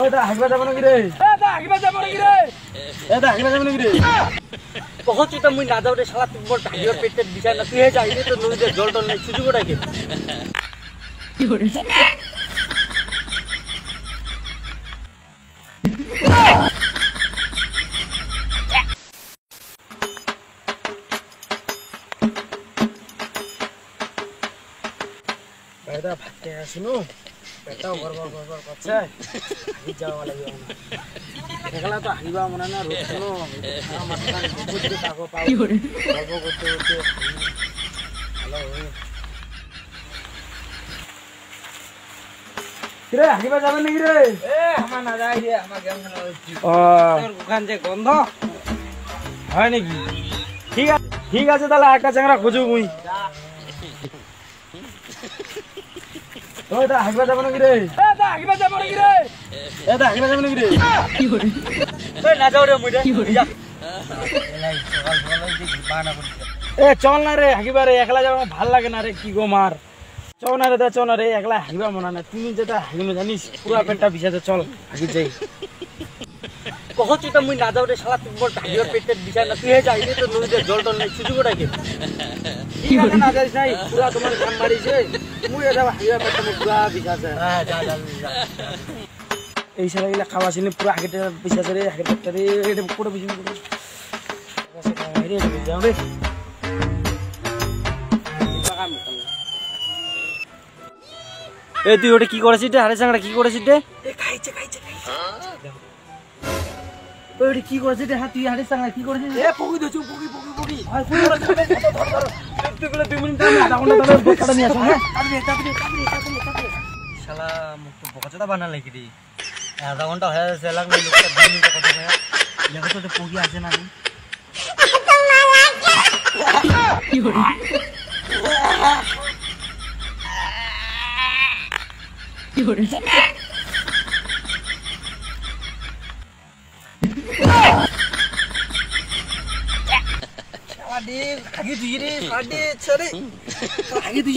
এটা হাগিবা যাব নাকি রে এটা হাগিবা যাব নাকি রে এটা হাগিবা যাব নাকি রে বহুত তো মুই না যাও রে শালা তুই মোর হাগিবার পেটের বিষয় না তুই হে যাইনি তো নদীতে জল টল নাই সুযোগ ওটাকে কি করে এটা ভাতে আসুনো পেটাও গড়গড় গড়গড় করছে হাগি যাওয়া লাগবে দেখলা তো হাগিবা মনে না রোজ কোনো মাথা বুঝতে থাকো পাও গল্প করতে করতে হ্যালো কিরে হাগিবা যাবে নাকি রে আমার না যাই রে আমার গেম খেলা হচ্ছে তোর ওখান যে গন্ধ হয় নাকি ঠিক আছে তাহলে একটা চ্যাংড়া খুঁজু মুই ওটা হাগিবা যাব নাকি রে এটা হাগিবা যাব নাকি রে এটা হাগিবা যাব নাকি রে কি করে ওই না যাও রে মুইটা যা এলাই সকাল সকাল দেখি বানা করতে এ চল না রে হাগিবা রে একলা যাব ভাল লাগে না রে কি গো মার চল না রে চল না রে একলা হাগিবা মনে না তুই যেটা হাগিনো জানিস পুরা পেটটা বিষাতে চল হাগি যাই বহুত তো মুই না যাও রে শালা তুই মোর হাগিবার পেটের বিষয় না তুই হে যাইনি তো নদীতে জল টল নাই সুযোগ ওটাকে ঠিক আছে না যাইস নাই পুরা তোমার কাম মারিছে মুই এটা হাগিবার পেটটা পুরা বিষাছে হ্যাঁ যা যা যা এই সারা গিলা খাওয়া ছিল পুরা হাগিটা বিষাছে রে হাগির পেটটা রে এটা পুরো বিষয় করে বসে কাম রে যাও রে এ তুই ওটা কি করেছিস রে আরে চাংড়া কি করেছিস রে এ খাইছে ওই কি করেছিস রে তুই আরে চাংড়া কি করেছিস এ পকি দছু পকি আর পুরো ধর তুইগুলো 2 মিনিট আমি আধা ঘন্টা ধরে বকাটা নিয়ে আসো হ্যাঁ তাড়াতাড়ি শালা মুখ তো বকাচোদা বানাল নাকি রে আধা ঘন্টা হয়ে গেছে লাগলো লোকটা 2 মিনিট কথা কয় দেখো তো পকি আছে না কি করে কি করে সাড়ে আগে তুই রে সাড়ে ছেড়ে আগে তুই